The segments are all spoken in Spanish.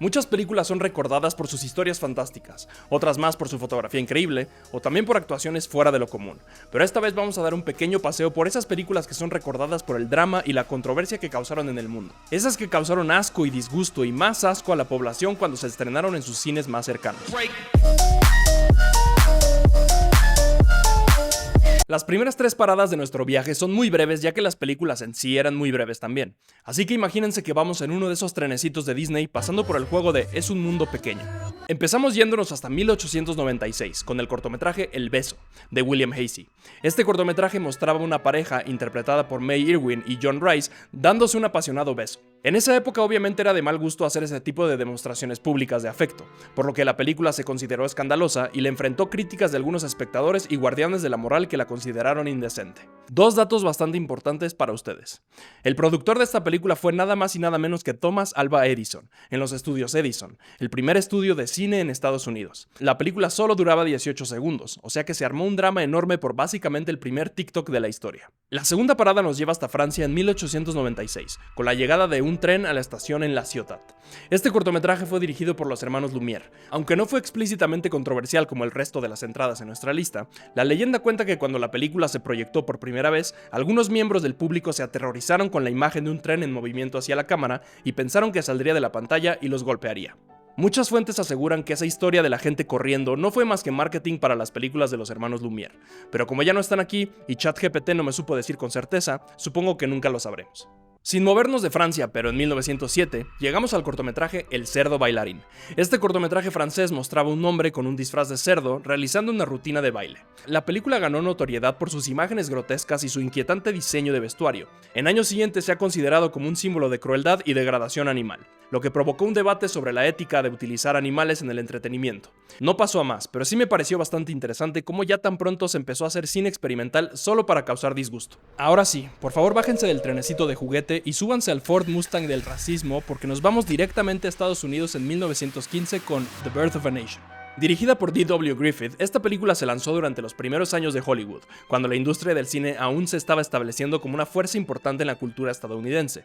Muchas películas son recordadas por sus historias fantásticas, otras más por su fotografía increíble, o también por actuaciones fuera de lo común. Pero esta vez vamos a dar un pequeño paseo por esas películas que son recordadas por el drama y la controversia que causaron en el mundo. Esas que causaron asco y disgusto y más asco a la población cuando se estrenaron en sus cines más cercanos. Las primeras 3 paradas de nuestro viaje son muy breves, ya que las películas en sí eran muy breves también. Así que imagínense que vamos en uno de esos trenecitos de Disney pasando por el juego de Es un mundo pequeño. Empezamos yéndonos hasta 1896 con el cortometraje El beso, de William Hasey. Este cortometraje mostraba una pareja interpretada por May Irwin y John Rice dándose un apasionado beso. En esa época obviamente era de mal gusto hacer ese tipo de demostraciones públicas de afecto, por lo que la película se consideró escandalosa y le enfrentó críticas de algunos espectadores y guardianes de la moral que la consideraron indecente. 2 datos bastante importantes para ustedes. El productor de esta película fue nada más y nada menos que Thomas Alva Edison, en los estudios Edison, el primer estudio de cine en Estados Unidos. La película solo duraba 18 segundos, o sea que se armó un drama enorme por básicamente el primer TikTok de la historia. La segunda parada nos lleva hasta Francia en 1896, con la llegada de un tren a la estación en La Ciotat. Este cortometraje fue dirigido por los hermanos Lumière. Aunque no fue explícitamente controversial como el resto de las entradas en nuestra lista, la leyenda cuenta que cuando la película se proyectó por primera vez, algunos miembros del público se aterrorizaron con la imagen de un tren en movimiento hacia la cámara y pensaron que saldría de la pantalla y los golpearía. Muchas fuentes aseguran que esa historia de la gente corriendo no fue más que marketing para las películas de los hermanos Lumière, pero como ya no están aquí y ChatGPT no me supo decir con certeza, supongo que nunca lo sabremos. Sin movernos de Francia, pero en 1907, llegamos al cortometraje El cerdo bailarín. Este cortometraje francés mostraba un hombre con un disfraz de cerdo realizando una rutina de baile. La película ganó notoriedad por sus imágenes grotescas y su inquietante diseño de vestuario. En años siguientes se ha considerado como un símbolo de crueldad y degradación animal, lo que provocó un debate sobre la ética de utilizar animales en el entretenimiento. No pasó a más, pero sí me pareció bastante interesante cómo ya tan pronto se empezó a hacer cine experimental solo para causar disgusto. Ahora sí, por favor bájense del trenecito de juguete y súbanse al Ford Mustang del racismo porque nos vamos directamente a Estados Unidos en 1915 con The Birth of a Nation. Dirigida por D.W. Griffith, esta película se lanzó durante los primeros años de Hollywood, cuando la industria del cine aún se estaba estableciendo como una fuerza importante en la cultura estadounidense.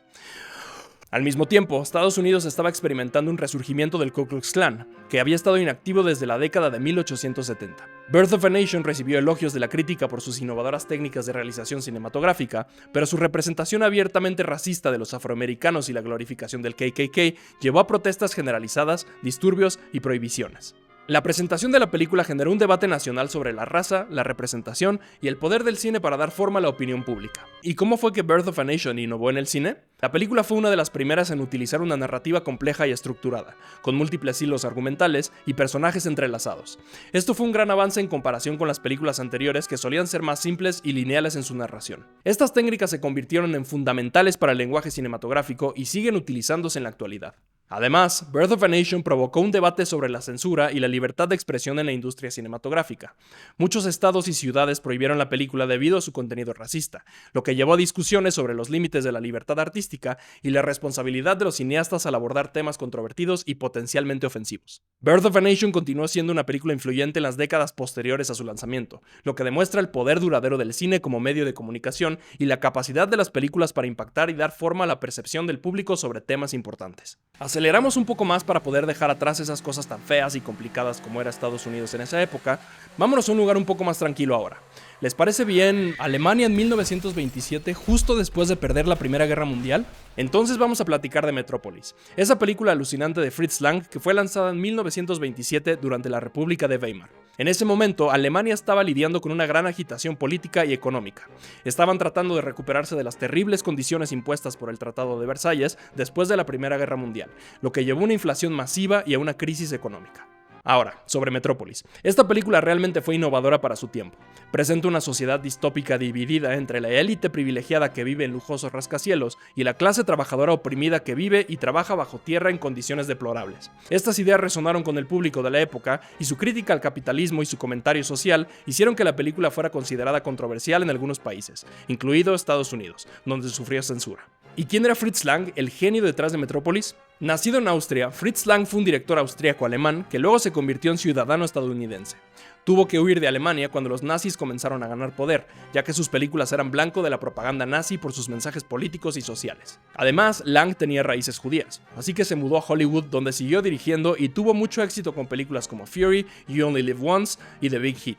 Al mismo tiempo, Estados Unidos estaba experimentando un resurgimiento del Ku Klux Klan, que había estado inactivo desde la década de 1870. Birth of a Nation recibió elogios de la crítica por sus innovadoras técnicas de realización cinematográfica, pero su representación abiertamente racista de los afroamericanos y la glorificación del KKK llevó a protestas generalizadas, disturbios y prohibiciones. La presentación de la película generó un debate nacional sobre la raza, la representación y el poder del cine para dar forma a la opinión pública. ¿Y cómo fue que Birth of a Nation innovó en el cine? La película fue una de las primeras en utilizar una narrativa compleja y estructurada, con múltiples hilos argumentales y personajes entrelazados. Esto fue un gran avance en comparación con las películas anteriores que solían ser más simples y lineales en su narración. Estas técnicas se convirtieron en fundamentales para el lenguaje cinematográfico y siguen utilizándose en la actualidad. Además, Birth of a Nation provocó un debate sobre la censura y la libertad de expresión en la industria cinematográfica. Muchos estados y ciudades prohibieron la película debido a su contenido racista, lo que llevó a discusiones sobre los límites de la libertad artística y la responsabilidad de los cineastas al abordar temas controvertidos y potencialmente ofensivos. Birth of a Nation continuó siendo una película influyente en las décadas posteriores a su lanzamiento, lo que demuestra el poder duradero del cine como medio de comunicación y la capacidad de las películas para impactar y dar forma a la percepción del público sobre temas importantes. Aceleramos un poco más para poder dejar atrás esas cosas tan feas y complicadas como era Estados Unidos en esa época. Vámonos a un lugar un poco más tranquilo ahora. ¿Les parece bien Alemania en 1927, justo después de perder la Primera Guerra Mundial? Entonces vamos a platicar de Metrópolis, esa película alucinante de Fritz Lang que fue lanzada en 1927 durante la República de Weimar. En ese momento, Alemania estaba lidiando con una gran agitación política y económica. Estaban tratando de recuperarse de las terribles condiciones impuestas por el Tratado de Versalles después de la Primera Guerra Mundial, lo que llevó a una inflación masiva y a una crisis económica. Ahora, sobre Metrópolis. Esta película realmente fue innovadora para su tiempo. Presenta una sociedad distópica dividida entre la élite privilegiada que vive en lujosos rascacielos y la clase trabajadora oprimida que vive y trabaja bajo tierra en condiciones deplorables. Estas ideas resonaron con el público de la época y su crítica al capitalismo y su comentario social hicieron que la película fuera considerada controversial en algunos países, incluido Estados Unidos, donde sufrió censura. ¿Y quién era Fritz Lang, el genio detrás de Metrópolis? Nacido en Austria, Fritz Lang fue un director austríaco-alemán que luego se convirtió en ciudadano estadounidense. Tuvo que huir de Alemania cuando los nazis comenzaron a ganar poder, ya que sus películas eran blanco de la propaganda nazi por sus mensajes políticos y sociales. Además, Lang tenía raíces judías, así que se mudó a Hollywood, donde siguió dirigiendo y tuvo mucho éxito con películas como Fury, You Only Live Once y The Big Hit.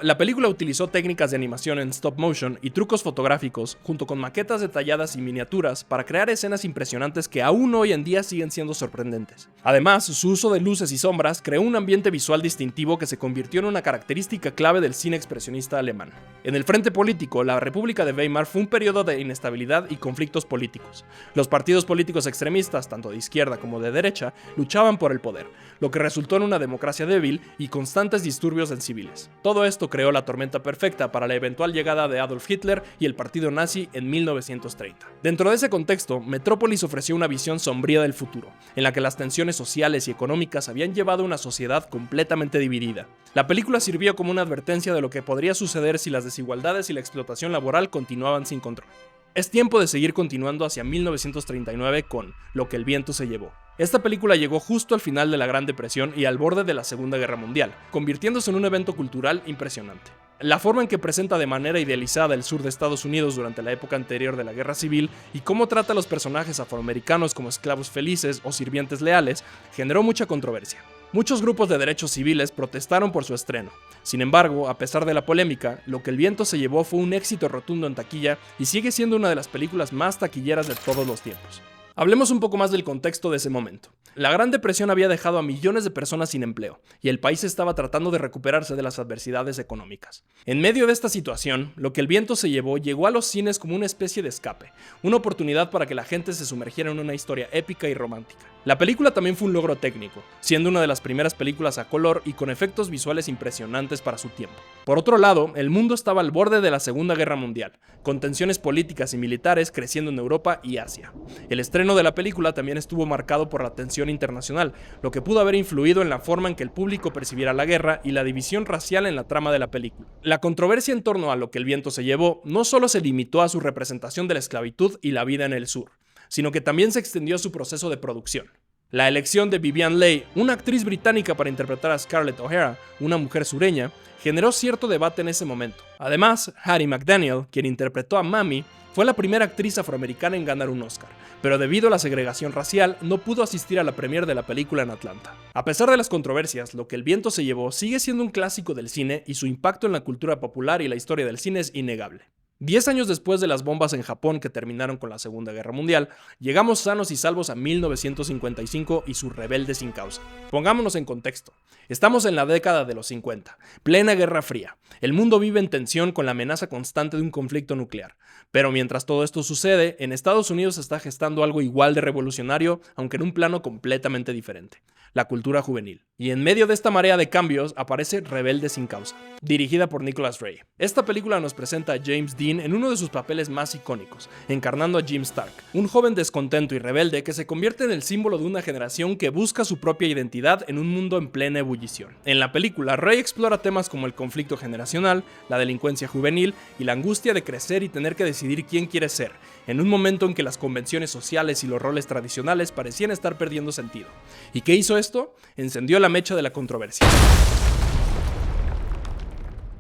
La película utilizó técnicas de animación en stop motion y trucos fotográficos, junto con maquetas detalladas y miniaturas, para crear escenas impresionantes que aún hoy en día siguen siendo sorprendentes. Además, su uso de luces y sombras creó un ambiente visual distintivo que se convirtió en una característica clave del cine expresionista alemán. En el frente político, la República de Weimar fue un periodo de inestabilidad y conflictos políticos. Los partidos políticos extremistas, tanto de izquierda como de derecha, luchaban por el poder, lo que resultó en una democracia débil y constantes disturbios en civiles. Todo esto creó la tormenta perfecta para la eventual llegada de Adolf Hitler y el partido nazi en 1930. Dentro de ese contexto, Metrópolis ofreció una visión sombría del futuro, en la que las tensiones sociales y económicas habían llevado a una sociedad completamente dividida. La película sirvió como una advertencia de lo que podría suceder si las desigualdades y la explotación laboral continuaban sin control. Es tiempo de seguir continuando hacia 1939 con Lo que el viento se llevó. Esta película llegó justo al final de la Gran Depresión y al borde de la Segunda Guerra Mundial, convirtiéndose en un evento cultural impresionante. La forma en que presenta de manera idealizada el sur de Estados Unidos durante la época anterior de la Guerra Civil y cómo trata a los personajes afroamericanos como esclavos felices o sirvientes leales generó mucha controversia. Muchos grupos de derechos civiles protestaron por su estreno. Sin embargo, a pesar de la polémica, Lo que el viento se llevó fue un éxito rotundo en taquilla y sigue siendo una de las películas más taquilleras de todos los tiempos. Hablemos un poco más del contexto de ese momento. La Gran Depresión había dejado a millones de personas sin empleo, y el país estaba tratando de recuperarse de las adversidades económicas. En medio de esta situación, Lo que el viento se llevó llegó a los cines como una especie de escape, una oportunidad para que la gente se sumergiera en una historia épica y romántica. La película también fue un logro técnico, siendo una de las primeras películas a color y con efectos visuales impresionantes para su tiempo. Por otro lado, el mundo estaba al borde de la Segunda Guerra Mundial, con tensiones políticas y militares creciendo en Europa y Asia. El estreno de la película también estuvo marcado por la tensión internacional, lo que pudo haber influido en la forma en que el público percibiera la guerra y la división racial en la trama de la película. La controversia en torno a Lo que el viento se llevó no solo se limitó a su representación de la esclavitud y la vida en el sur, sino que también se extendió a su proceso de producción. La elección de Vivien Leigh, una actriz británica para interpretar a Scarlett O'Hara, una mujer sureña, generó cierto debate en ese momento. Además, Hattie McDaniel, quien interpretó a Mammy, fue la primera actriz afroamericana en ganar un Oscar, pero debido a la segregación racial no pudo asistir a la premiere de la película en Atlanta. A pesar de las controversias, Lo que el viento se llevó sigue siendo un clásico del cine y su impacto en la cultura popular y la historia del cine es innegable. 10 años después de las bombas en Japón que terminaron con la Segunda Guerra Mundial, llegamos sanos y salvos a 1955 y su rebelde sin causa. Pongámonos en contexto. Estamos en la década de los 50, plena Guerra Fría. El mundo vive en tensión con la amenaza constante de un conflicto nuclear. Pero mientras todo esto sucede, en Estados Unidos se está gestando algo igual de revolucionario, aunque en un plano completamente diferente: la cultura juvenil. Y en medio de esta marea de cambios aparece Rebelde sin causa, dirigida por Nicholas Ray. Esta película nos presenta a James Dean en uno de sus papeles más icónicos, encarnando a Jim Stark, un joven descontento y rebelde que se convierte en el símbolo de una generación que busca su propia identidad en un mundo en plena ebullición. En la película, Ray explora temas como el conflicto generacional, la delincuencia juvenil y la angustia de crecer y tener que decidir quién quiere ser, en un momento en que las convenciones sociales y los roles tradicionales parecían estar perdiendo sentido. ¿Y qué hizo esto? Encendió la mecha de la controversia.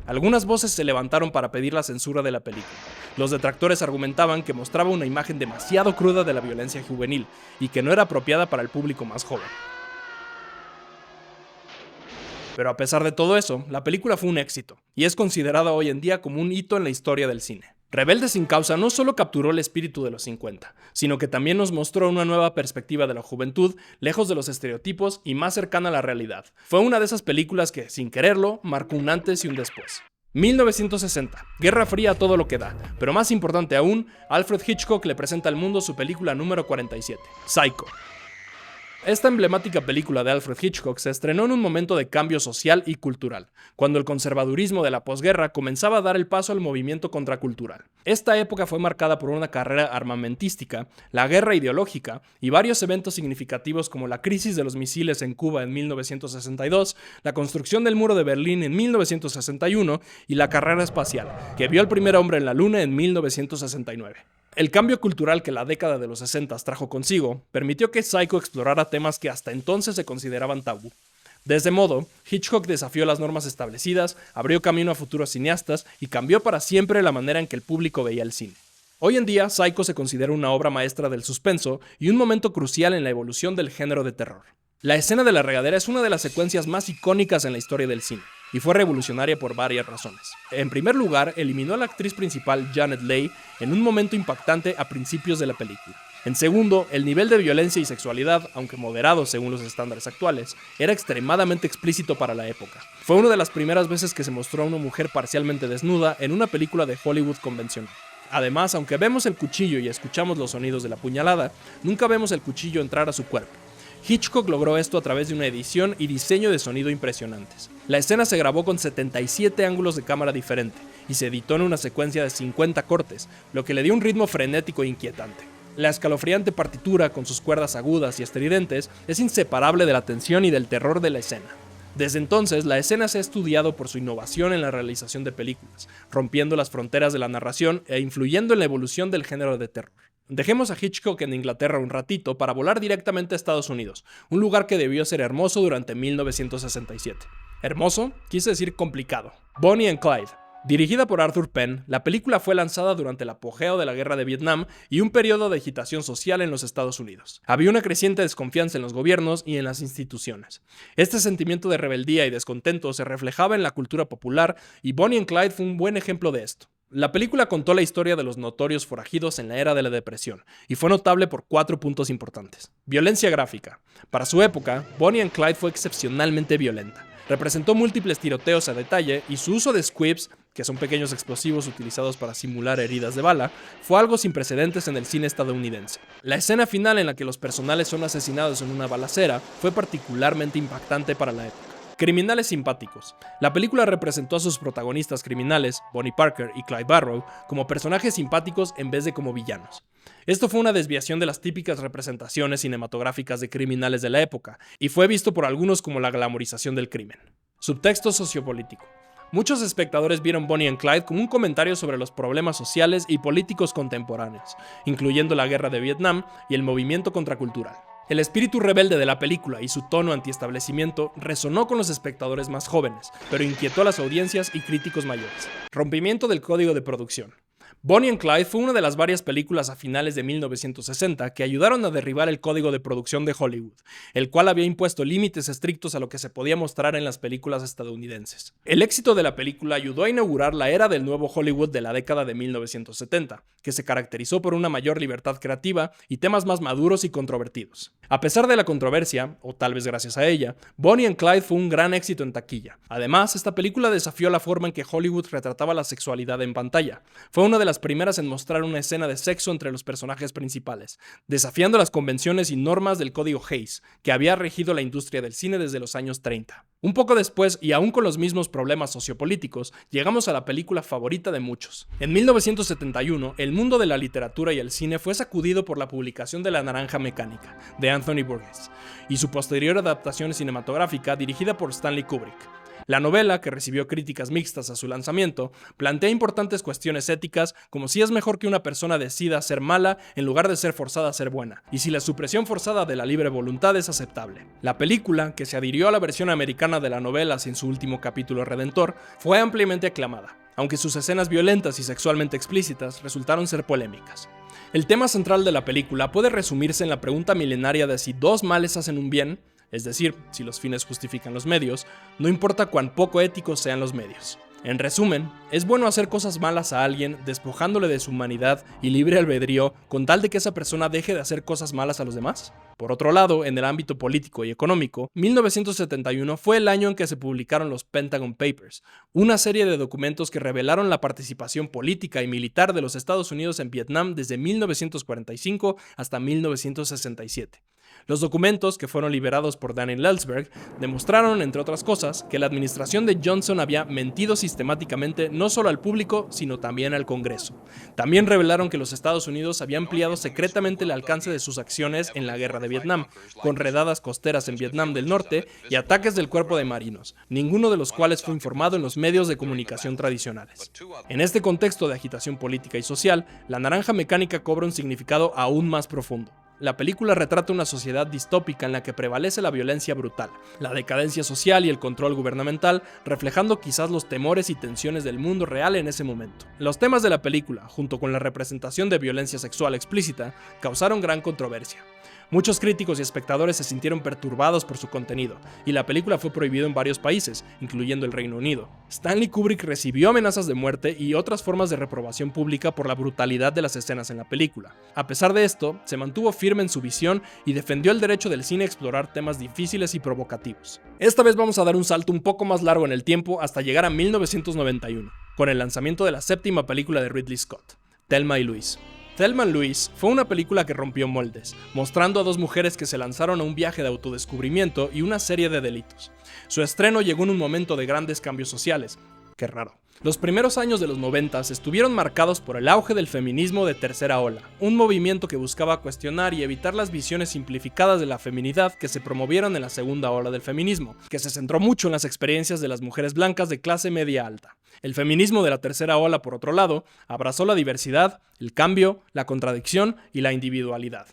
Algunas voces se levantaron para pedir la censura de la película. Los detractores argumentaban que mostraba una imagen demasiado cruda de la violencia juvenil y que no era apropiada para el público más joven. Pero a pesar de todo eso, la película fue un éxito y es considerada hoy en día como un hito en la historia del cine. Rebelde sin causa no solo capturó el espíritu de los 50, sino que también nos mostró una nueva perspectiva de la juventud, lejos de los estereotipos y más cercana a la realidad. Fue una de esas películas que, sin quererlo, marcó un antes y un después. 1960, Guerra Fría a todo lo que da, pero más importante aún, Alfred Hitchcock le presenta al mundo su película número 47, Psycho. Esta emblemática película de Alfred Hitchcock se estrenó en un momento de cambio social y cultural, cuando el conservadurismo de la posguerra comenzaba a dar el paso al movimiento contracultural. Esta época fue marcada por una carrera armamentística, la guerra ideológica y varios eventos significativos como la crisis de los misiles en Cuba en 1962, la construcción del muro de Berlín en 1961 y la carrera espacial, que vio al primer hombre en la luna en 1969. El cambio cultural que la década de los 60 trajo consigo permitió que Psycho explorara temas que hasta entonces se consideraban tabú. De ese modo, Hitchcock desafió las normas establecidas, abrió camino a futuros cineastas y cambió para siempre la manera en que el público veía el cine. Hoy en día, Psycho se considera una obra maestra del suspenso y un momento crucial en la evolución del género de terror. La escena de la regadera es una de las secuencias más icónicas en la historia del cine, y fue revolucionaria por varias razones. En primer lugar, eliminó a la actriz principal Janet Leigh en un momento impactante a principios de la película. En segundo, el nivel de violencia y sexualidad, aunque moderado según los estándares actuales, era extremadamente explícito para la época. Fue una de las primeras veces que se mostró a una mujer parcialmente desnuda en una película de Hollywood convencional. Además, aunque vemos el cuchillo y escuchamos los sonidos de la puñalada, nunca vemos el cuchillo entrar a su cuerpo. Hitchcock logró esto a través de una edición y diseño de sonido impresionantes. La escena se grabó con 77 ángulos de cámara diferente y se editó en una secuencia de 50 cortes, lo que le dio un ritmo frenético e inquietante. La escalofriante partitura, con sus cuerdas agudas y estridentes, es inseparable de la tensión y del terror de la escena. Desde entonces, la escena se ha estudiado por su innovación en la realización de películas, rompiendo las fronteras de la narración e influyendo en la evolución del género de terror. Dejemos a Hitchcock en Inglaterra un ratito para volar directamente a Estados Unidos, un lugar que debió ser hermoso durante 1967. Hermoso quise decir complicado. Bonnie and Clyde. Dirigida por Arthur Penn, la película fue lanzada durante el apogeo de la guerra de Vietnam y un periodo de agitación social en los Estados Unidos. Había una creciente desconfianza en los gobiernos y en las instituciones. Este sentimiento de rebeldía y descontento se reflejaba en la cultura popular y Bonnie and Clyde fue un buen ejemplo de esto. La película contó la historia de los notorios forajidos en la era de la depresión, y fue notable por 4 puntos importantes. Violencia gráfica. Para su época, Bonnie and Clyde fue excepcionalmente violenta. Representó múltiples tiroteos a detalle y su uso de squibs, que son pequeños explosivos utilizados para simular heridas de bala, fue algo sin precedentes en el cine estadounidense. La escena final en la que los personales son asesinados en una balacera fue particularmente impactante para la época. Criminales simpáticos. La película representó a sus protagonistas criminales, Bonnie Parker y Clyde Barrow, como personajes simpáticos en vez de como villanos. Esto fue una desviación de las típicas representaciones cinematográficas de criminales de la época, y fue visto por algunos como la glamorización del crimen. Subtexto sociopolítico. Muchos espectadores vieron Bonnie and Clyde como un comentario sobre los problemas sociales y políticos contemporáneos, incluyendo la guerra de Vietnam y el movimiento contracultural. El espíritu rebelde de la película y su tono antiestablecimiento resonó con los espectadores más jóvenes, pero inquietó a las audiencias y críticos mayores. Rompimiento del código de producción. Bonnie and Clyde fue una de las varias películas a finales de 1960 que ayudaron a derribar el código de producción de Hollywood, el cual había impuesto límites estrictos a lo que se podía mostrar en las películas estadounidenses. El éxito de la película ayudó a inaugurar la era del nuevo Hollywood de la década de 1970, que se caracterizó por una mayor libertad creativa y temas más maduros y controvertidos. A pesar de la controversia, o tal vez gracias a ella, Bonnie and Clyde fue un gran éxito en taquilla. Además, esta película desafió la forma en que Hollywood retrataba la sexualidad en pantalla. Fue una de las primeras en mostrar una escena de sexo entre los personajes principales, desafiando las convenciones y normas del código Hays, que había regido la industria del cine desde los años 30. Un poco después, y aún con los mismos problemas sociopolíticos, llegamos a la película favorita de muchos. En 1971, el mundo de la literatura y el cine fue sacudido por la publicación de La Naranja Mecánica, de Anthony Burgess, y su posterior adaptación cinematográfica dirigida por Stanley Kubrick. La novela, que recibió críticas mixtas a su lanzamiento, plantea importantes cuestiones éticas, como si es mejor que una persona decida ser mala en lugar de ser forzada a ser buena, y si la supresión forzada de la libre voluntad es aceptable. La película, que se adhirió a la versión americana de la novela sin su último capítulo redentor, fue ampliamente aclamada, aunque sus escenas violentas y sexualmente explícitas resultaron ser polémicas. El tema central de la película puede resumirse en la pregunta milenaria de si dos males hacen un bien, es decir, si los fines justifican los medios, no importa cuán poco éticos sean los medios. En resumen, ¿es bueno hacer cosas malas a alguien despojándole de su humanidad y libre albedrío con tal de que esa persona deje de hacer cosas malas a los demás? Por otro lado, en el ámbito político y económico, 1971 fue el año en que se publicaron los Pentagon Papers, una serie de documentos que revelaron la participación política y militar de los Estados Unidos en Vietnam desde 1945 hasta 1967. Los documentos, que fueron liberados por Daniel Ellsberg, demostraron, entre otras cosas, que la administración de Johnson había mentido sistemáticamente no solo al público, sino también al Congreso. También revelaron que los Estados Unidos habían ampliado secretamente el alcance de sus acciones en la guerra de Vietnam, con redadas costeras en Vietnam del Norte y ataques del cuerpo de marinos, ninguno de los cuales fue informado en los medios de comunicación tradicionales. En este contexto de agitación política y social, la naranja mecánica cobra un significado aún más profundo. La película retrata una sociedad distópica en la que prevalece la violencia brutal, la decadencia social y el control gubernamental, reflejando quizás los temores y tensiones del mundo real en ese momento. Los temas de la película, junto con la representación de violencia sexual explícita, causaron gran controversia. Muchos críticos y espectadores se sintieron perturbados por su contenido, y la película fue prohibida en varios países, incluyendo el Reino Unido. Stanley Kubrick recibió amenazas de muerte y otras formas de reprobación pública por la brutalidad de las escenas en la película. A pesar de esto, se mantuvo firme en su visión y defendió el derecho del cine a explorar temas difíciles y provocativos. Esta vez vamos a dar un salto un poco más largo en el tiempo hasta llegar a 1991, con el lanzamiento de la séptima película de Ridley Scott, Thelma y Louise. Thelma y Louise fue una película que rompió moldes, mostrando a dos mujeres que se lanzaron a un viaje de autodescubrimiento y una serie de delitos. Su estreno llegó en un momento de grandes cambios sociales. Qué raro. Los primeros años de los 90 estuvieron marcados por el auge del feminismo de tercera ola, un movimiento que buscaba cuestionar y evitar las visiones simplificadas de la feminidad que se promovieron en la segunda ola del feminismo, que se centró mucho en las experiencias de las mujeres blancas de clase media alta. El feminismo de la tercera ola, por otro lado, abrazó la diversidad, el cambio, la contradicción y la individualidad.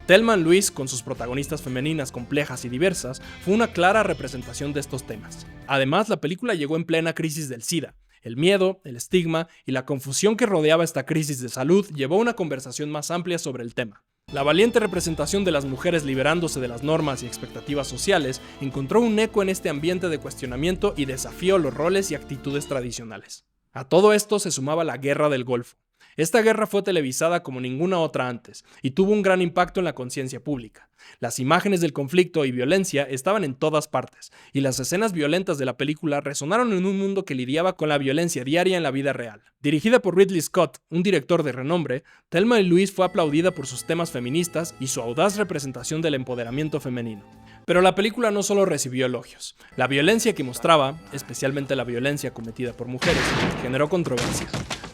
Thelma y Louise, con sus protagonistas femeninas complejas y diversas, fue una clara representación de estos temas. Además, la película llegó en plena crisis del SIDA. El miedo, el estigma y la confusión que rodeaba esta crisis de salud llevó a una conversación más amplia sobre el tema. La valiente representación de las mujeres liberándose de las normas y expectativas sociales encontró un eco en este ambiente de cuestionamiento y desafió los roles y actitudes tradicionales. A todo esto se sumaba la Guerra del Golfo. Esta guerra fue televisada como ninguna otra antes y tuvo un gran impacto en la conciencia pública. Las imágenes del conflicto y violencia estaban en todas partes, y las escenas violentas de la película resonaron en un mundo que lidiaba con la violencia diaria en la vida real. Dirigida por Ridley Scott, un director de renombre, Thelma y Louise fue aplaudida por sus temas feministas y su audaz representación del empoderamiento femenino. Pero la película no solo recibió elogios. La violencia que mostraba, especialmente la violencia cometida por mujeres, generó controversia.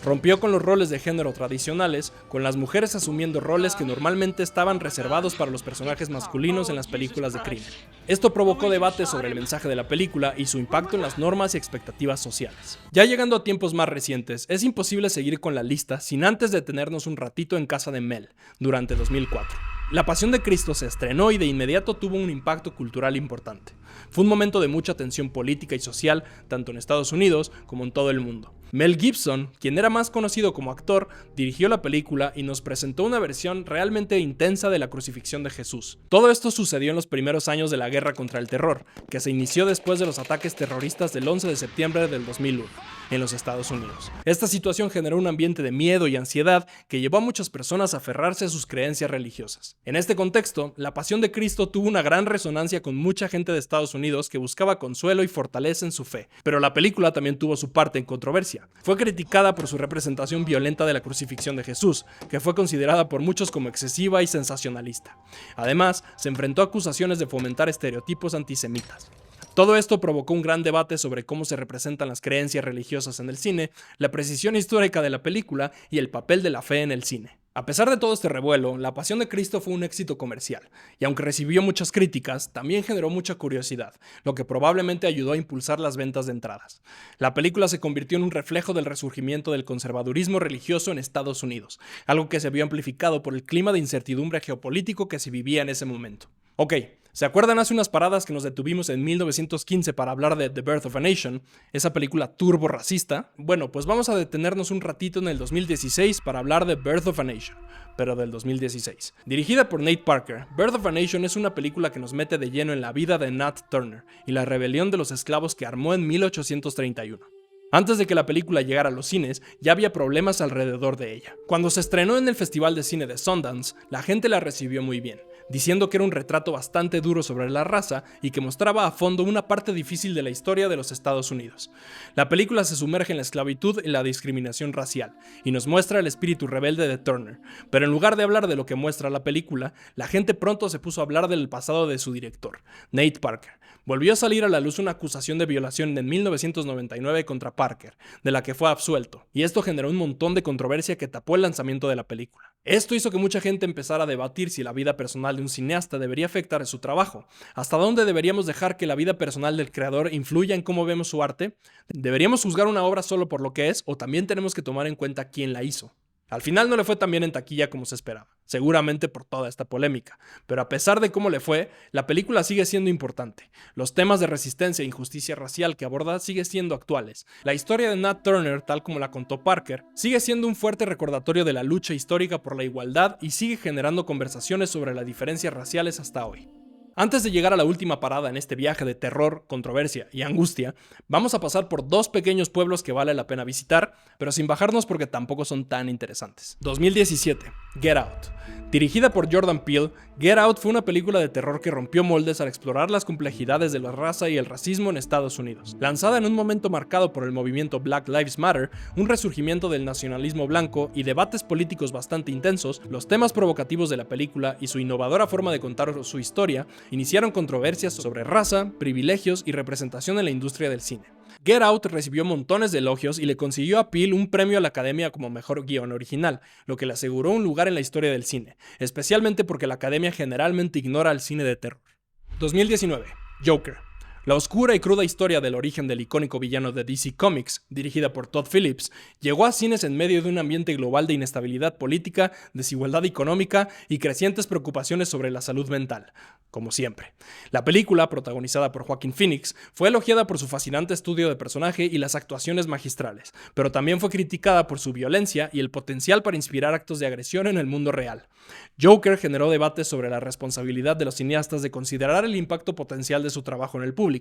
Rompió con los roles de género tradicionales, con las mujeres asumiendo roles que normalmente estaban reservados para los personajes masculinos en las películas de crimen. Esto provocó debates sobre el mensaje de la película y su impacto en las normas y expectativas sociales. Ya llegando a tiempos más recientes, es imposible seguir con la lista sin antes detenernos un ratito en casa de Mel, durante 2004. La Pasión de Cristo se estrenó y de inmediato tuvo un impacto cultural importante. Fue un momento de mucha tensión política y social, tanto en Estados Unidos como en todo el mundo. Mel Gibson, quien era más conocido como actor, dirigió la película y nos presentó una versión realmente intensa de la crucifixión de Jesús. Todo esto sucedió en los primeros años de la guerra contra el terror, que se inició después de los ataques terroristas del 11 de septiembre del 2001, en los Estados Unidos. Esta situación generó un ambiente de miedo y ansiedad que llevó a muchas personas a aferrarse a sus creencias religiosas. En este contexto, La Pasión de Cristo tuvo una gran resonancia con mucha gente de Estados Unidos que buscaba consuelo y fortaleza en su fe, pero la película también tuvo su parte en controversia. Fue criticada por su representación violenta de la crucifixión de Jesús, que fue considerada por muchos como excesiva y sensacionalista. Además, se enfrentó a acusaciones de fomentar estereotipos antisemitas. Todo esto provocó un gran debate sobre cómo se representan las creencias religiosas en el cine, la precisión histórica de la película y el papel de la fe en el cine. A pesar de todo este revuelo, La Pasión de Cristo fue un éxito comercial, y aunque recibió muchas críticas, también generó mucha curiosidad, lo que probablemente ayudó a impulsar las ventas de entradas. La película se convirtió en un reflejo del resurgimiento del conservadurismo religioso en Estados Unidos, algo que se vio amplificado por el clima de incertidumbre geopolítico que se vivía en ese momento. Ok, ¿se acuerdan hace unas paradas que nos detuvimos en 1915 para hablar de The Birth of a Nation, esa película turbo racista? Bueno, pues vamos a detenernos un ratito en el 2016 para hablar de Birth of a Nation, pero del 2016. Dirigida por Nate Parker, Birth of a Nation es una película que nos mete de lleno en la vida de Nat Turner y la rebelión de los esclavos que armó en 1831. Antes de que la película llegara a los cines, ya había problemas alrededor de ella. Cuando se estrenó en el Festival de Cine de Sundance, la gente la recibió muy bien. diciendo que era un retrato bastante duro sobre la raza y que mostraba a fondo una parte difícil de la historia de los Estados Unidos. La película se sumerge en la esclavitud y la discriminación racial, y nos muestra el espíritu rebelde de Turner, pero en lugar de hablar de lo que muestra la película, la gente pronto se puso a hablar del pasado de su director, Nate Parker. Volvió a salir a la luz una acusación de violación en 1999 contra Parker, de la que fue absuelto, y esto generó un montón de controversia que tapó el lanzamiento de la película. Esto hizo que mucha gente empezara a debatir si la vida personal de un cineasta debería afectar su trabajo. ¿Hasta dónde deberíamos dejar que la vida personal del creador influya en cómo vemos su arte? ¿Deberíamos juzgar una obra solo por lo que es, o también tenemos que tomar en cuenta quién la hizo? Al final no le fue tan bien en taquilla como se esperaba, seguramente por toda esta polémica, pero a pesar de cómo le fue, la película sigue siendo importante. Los temas de resistencia e injusticia racial que aborda siguen siendo actuales. La historia de Nat Turner, tal como la contó Parker, sigue siendo un fuerte recordatorio de la lucha histórica por la igualdad y sigue generando conversaciones sobre las diferencias raciales hasta hoy. Antes de llegar a la última parada en este viaje de terror, controversia y angustia, vamos a pasar por dos pequeños pueblos que vale la pena visitar, pero sin bajarnos porque tampoco son tan interesantes. 2017, Get Out. Dirigida por Jordan Peele, Get Out fue una película de terror que rompió moldes al explorar las complejidades de la raza y el racismo en Estados Unidos. Lanzada en un momento marcado por el movimiento Black Lives Matter, un resurgimiento del nacionalismo blanco y debates políticos bastante intensos, los temas provocativos de la película y su innovadora forma de contar su historia iniciaron controversias sobre raza, privilegios y representación en la industria del cine. Get Out recibió montones de elogios y le consiguió a Peele un premio a la Academia como mejor guión original, lo que le aseguró un lugar en la historia del cine, especialmente porque la Academia generalmente ignora el cine de terror. 2019, Joker. La oscura y cruda historia del origen del icónico villano de DC Comics, dirigida por Todd Phillips, llegó a cines en medio de un ambiente global de inestabilidad política, desigualdad económica y crecientes preocupaciones sobre la salud mental, como siempre. La película, protagonizada por Joaquin Phoenix, fue elogiada por su fascinante estudio de personaje y las actuaciones magistrales, pero también fue criticada por su violencia y el potencial para inspirar actos de agresión en el mundo real. Joker generó debates sobre la responsabilidad de los cineastas de considerar el impacto potencial de su trabajo en el público,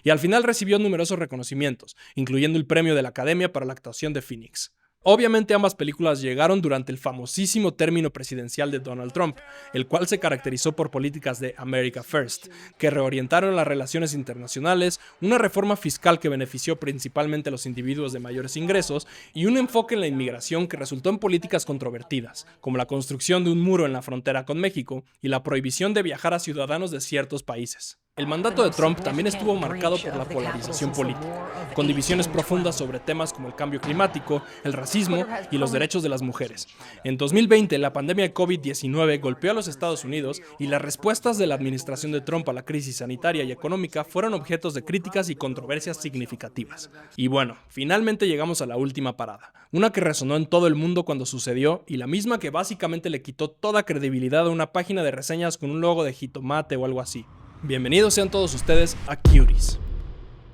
y al final recibió numerosos reconocimientos, incluyendo el premio de la Academia para la actuación de Phoenix. Obviamente ambas películas llegaron durante el famosísimo término presidencial de Donald Trump, el cual se caracterizó por políticas de America First, que reorientaron las relaciones internacionales, una reforma fiscal que benefició principalmente a los individuos de mayores ingresos y un enfoque en la inmigración que resultó en políticas controvertidas, como la construcción de un muro en la frontera con México y la prohibición de viajar a ciudadanos de ciertos países. El mandato de Trump también estuvo marcado por la polarización política, con divisiones profundas sobre temas como el cambio climático, el racismo y los derechos de las mujeres. En 2020, la pandemia de COVID-19 golpeó a los Estados Unidos y las respuestas de la administración de Trump a la crisis sanitaria y económica fueron objetos de críticas y controversias significativas. Y bueno, finalmente llegamos a la última parada, una que resonó en todo el mundo cuando sucedió y la misma que básicamente le quitó toda credibilidad a una página de reseñas con un logo de jitomate o algo así. Bienvenidos sean todos ustedes a Cuties.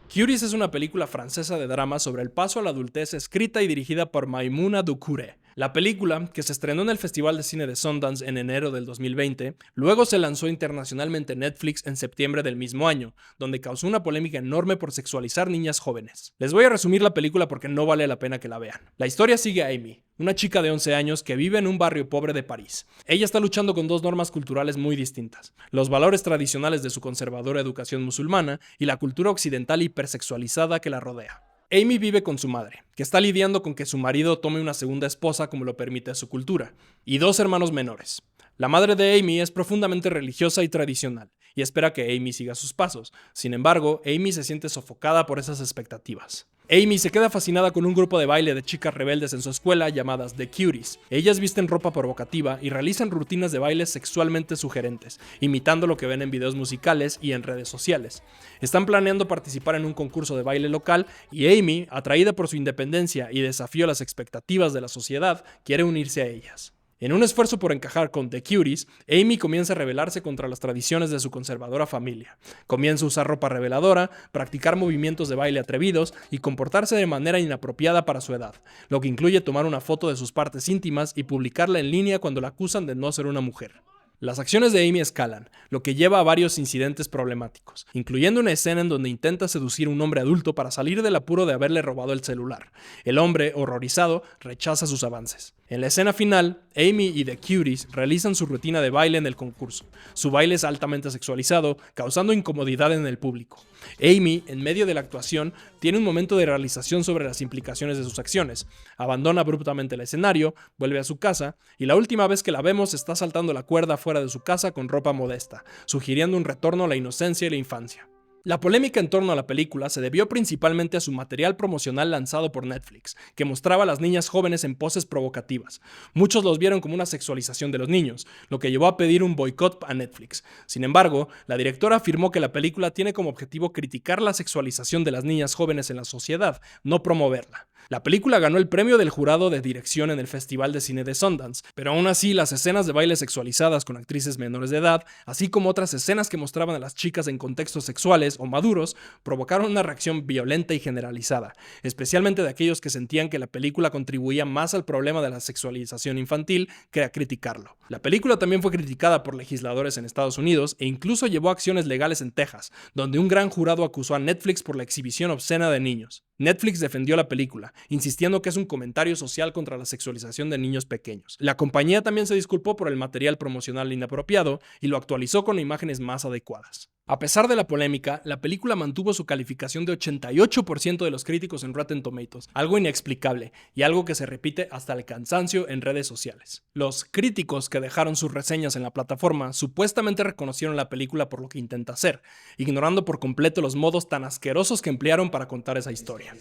Cuties es una película francesa de drama sobre el paso a la adultez escrita y dirigida por Maïmouna Doucouré. La película, que se estrenó en el Festival de Cine de Sundance en enero del 2020, luego se lanzó internacionalmente en Netflix en septiembre del mismo año, donde causó una polémica enorme por sexualizar niñas jóvenes. Les voy a resumir la película porque no vale la pena que la vean. La historia sigue a Amy, una chica de 11 años que vive en un barrio pobre de París. Ella está luchando con dos normas culturales muy distintas: los valores tradicionales de su conservadora educación musulmana y la cultura occidental hipersexualizada que la rodea. Amy vive con su madre, que está lidiando con que su marido tome una segunda esposa como lo permite su cultura, y dos hermanos menores. La madre de Amy es profundamente religiosa y tradicional, y espera que Amy siga sus pasos. Sin embargo, Amy se siente sofocada por esas expectativas. Amy se queda fascinada con un grupo de baile de chicas rebeldes en su escuela llamadas The Cuties. Ellas visten ropa provocativa y realizan rutinas de baile sexualmente sugerentes, imitando lo que ven en videos musicales y en redes sociales. Están planeando participar en un concurso de baile local y Amy, atraída por su independencia y desafío a las expectativas de la sociedad, quiere unirse a ellas. En un esfuerzo por encajar con The Cuties, Amy comienza a rebelarse contra las tradiciones de su conservadora familia. Comienza a usar ropa reveladora, practicar movimientos de baile atrevidos y comportarse de manera inapropiada para su edad, lo que incluye tomar una foto de sus partes íntimas y publicarla en línea cuando la acusan de no ser una mujer. Las acciones de Amy escalan, lo que lleva a varios incidentes problemáticos, incluyendo una escena en donde intenta seducir a un hombre adulto para salir del apuro de haberle robado el celular. El hombre, horrorizado, rechaza sus avances. En la escena final, Amy y The Cuties realizan su rutina de baile en el concurso. Su baile es altamente sexualizado, causando incomodidad en el público. Amy, en medio de la actuación, tiene un momento de realización sobre las implicaciones de sus acciones. Abandona abruptamente el escenario, vuelve a su casa, y la última vez que la vemos está saltando la cuerda fuera de su casa con ropa modesta, sugiriendo un retorno a la inocencia y la infancia. La polémica en torno a la película se debió principalmente a su material promocional lanzado por Netflix, que mostraba a las niñas jóvenes en poses provocativas. Muchos los vieron como una sexualización de los niños, lo que llevó a pedir un boicot a Netflix. Sin embargo, la directora afirmó que la película tiene como objetivo criticar la sexualización de las niñas jóvenes en la sociedad, no promoverla. La película ganó el premio del jurado de dirección en el Festival de Cine de Sundance, pero aún así las escenas de baile sexualizadas con actrices menores de edad, así como otras escenas que mostraban a las chicas en contextos sexuales o maduros, provocaron una reacción violenta y generalizada, especialmente de aquellos que sentían que la película contribuía más al problema de la sexualización infantil que a criticarlo. La película también fue criticada por legisladores en Estados Unidos e incluso llevó a acciones legales en Texas, donde un gran jurado acusó a Netflix por la exhibición obscena de niños. Netflix defendió la película, insistiendo que es un comentario social contra la sexualización de niños pequeños. La compañía también se disculpó por el material promocional inapropiado y lo actualizó con imágenes más adecuadas. A pesar de la polémica, la película mantuvo su calificación de 88% de los críticos en Rotten Tomatoes, algo inexplicable y algo que se repite hasta el cansancio en redes sociales. Los críticos que dejaron sus reseñas en la plataforma supuestamente reconocieron la película por lo que intenta hacer, ignorando por completo los modos tan asquerosos que emplearon para contar esa historia.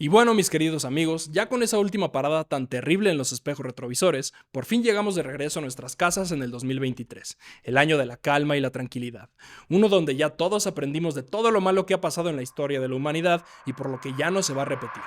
Y bueno, mis queridos amigos, ya con esa última parada tan terrible en los espejos retrovisores, por fin llegamos de regreso a nuestras casas en el 2023, el año de la calma y la tranquilidad, uno donde ya todos aprendimos de todo lo malo que ha pasado en la historia de la humanidad y por lo que ya no se va a repetir.